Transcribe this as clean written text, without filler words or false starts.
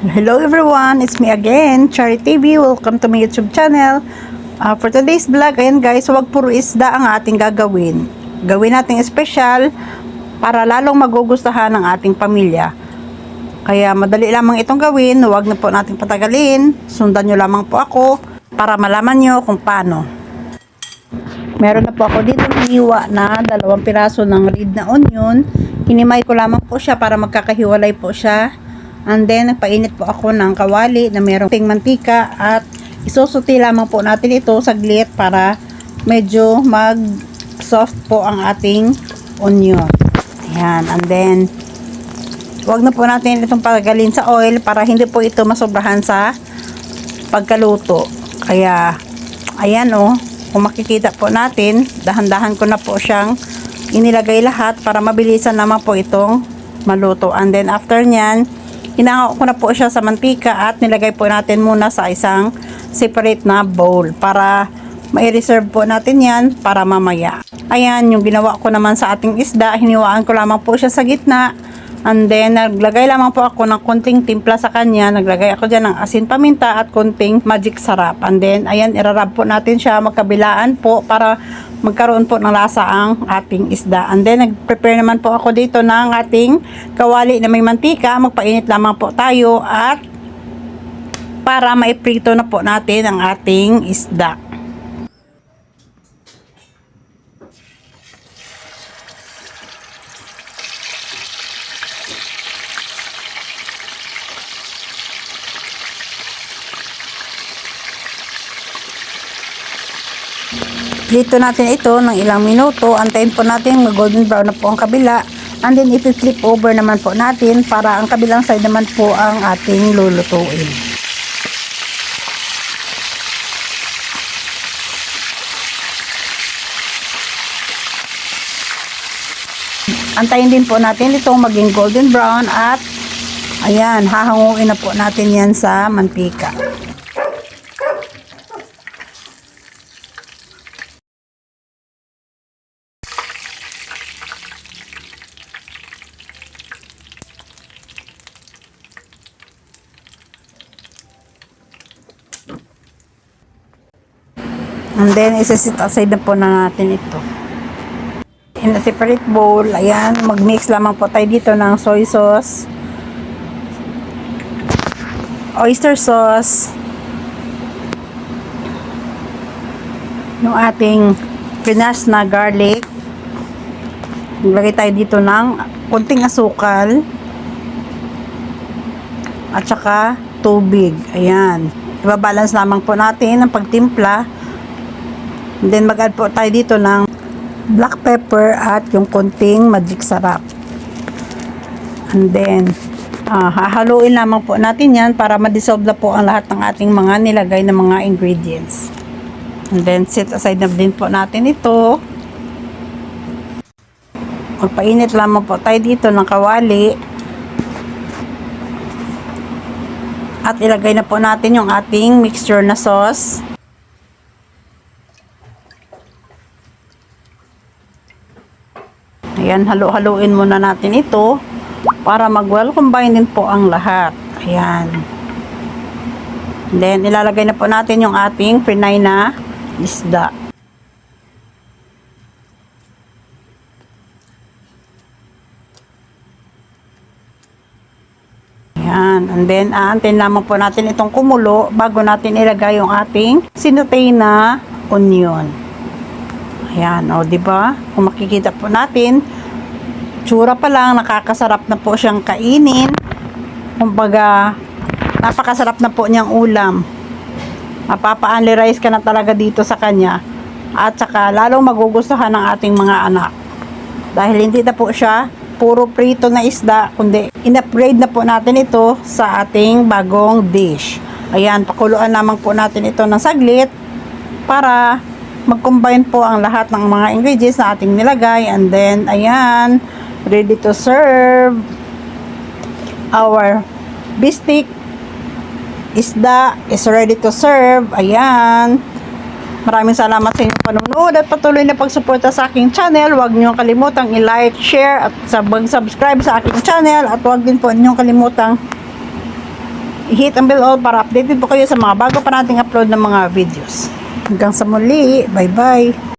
Hello everyone, it's me again, Chari TV. Welcome to my YouTube channel. For today's vlog, ayan guys, huwag puro isda ang ating gagawin. Gawin nating special para lalong magugustuhan ng ating pamilya. Kaya madali lamang itong gawin, huwag na po nating patagalin. Sundan nyo lamang po ako para malaman nyo kung paano. Meron na po ako dito hiniwa na 2 piraso ng red na onion. Hinimay ko lamang po siya para magkakahiwalay po siya. And then, nagpainit po ako ng kawali na mayroong ting mantika at isusuti lamang po natin ito saglit para medyo mag-soft po ang ating onion. Ayan. And then, wag na po natin itong pagagalin sa oil para hindi po ito masobrahan sa pagkaluto. Kaya, ayan kung makikita po natin, dahan-dahan ko na po siyang inilagay lahat para mabilisan naman po itong maluto. And then, after nyan, hinahak ko na po siya sa mantika at nilagay po natin muna sa isang separate na bowl para mai-reserve po natin yan para mamaya. Ayan, yung ginawa ko naman sa ating isda, hiniwaan ko lamang po siya sa gitna. And then, naglagay lamang po ako ng konting timpla sa kanya. Naglagay ako dyan ng asin paminta at konting magic sarap. And then, ayan, irarab po natin siya magkabilaan po para magkaroon po ng lasa ang ating isda. And then, nag-prepare naman po ako dito ng ating kawali na may mantika. Magpainit lamang po tayo at para maiprito na po natin ang ating isda. Dito natin ito ng ilang minuto. Antayin po natin mag-golden brown na po ang kabila. And then i-flip over naman po natin para ang kabilang side naman po ang ating lulutuin. Antayin din po natin itong maging golden brown at ayan, hahanguin na po natin yan sa mantika. And then, isa-sit aside na po na natin ito. In a separate bowl, ayan, mag-mix lamang po tayo dito ng soy sauce, oyster sauce, yung ating pinas na garlic. Maglagay tayo dito ng konting asukal, at saka tubig. Ayan. Ibabalance lamang po natin ang pagtimpla. And then mag-add po tayo dito ng black pepper at yung konting magic sarap. And then hahaluin lamang po natin yan para ma-dissolve na po ang lahat ng ating mga nilagay na mga ingredients. And then set aside na din po natin ito. Magpainit lamang po tayo dito ng kawali. At ilagay na po natin yung ating mixture na sauce. Ayan, halo-haloin muna natin ito para mag-well combine din po ang lahat. Ayan. Then, ilalagay na po natin yung ating frinay na isda. Ayan. And then, aantayin lamang po natin itong kumulo bago natin ilagay yung ating sinutay na onion. Ayan, diba? Kung makikita po natin, tsura pa lang, nakakasarap na po siyang kainin. Kumbaga, napakasarap na po niyang ulam. Mapapa-only rice ka na talaga dito sa kanya. At saka, lalong magugustuhan ng ating mga anak. Dahil hindi na po siya puro prito na isda, kundi in-upgrade na po natin ito sa ating bagong dish. Ayan, pakuluan lamang po natin ito ng saglit para mag-combine po ang lahat ng mga ingredients na ating nilagay. And then, ayan, ready to serve. Our bistik isda is ready to serve. Ayan. Maraming salamat sa inyong panonood at patuloy na pagsuporta sa aking channel. Huwag niyo kalimutang i-like, share at subscribe sa aking channel. At huwag din po niyo kalimutang i-hit ang bell all para updated po kayo sa mga bago pa nating upload ng mga videos. Hanggang sa muli, bye bye.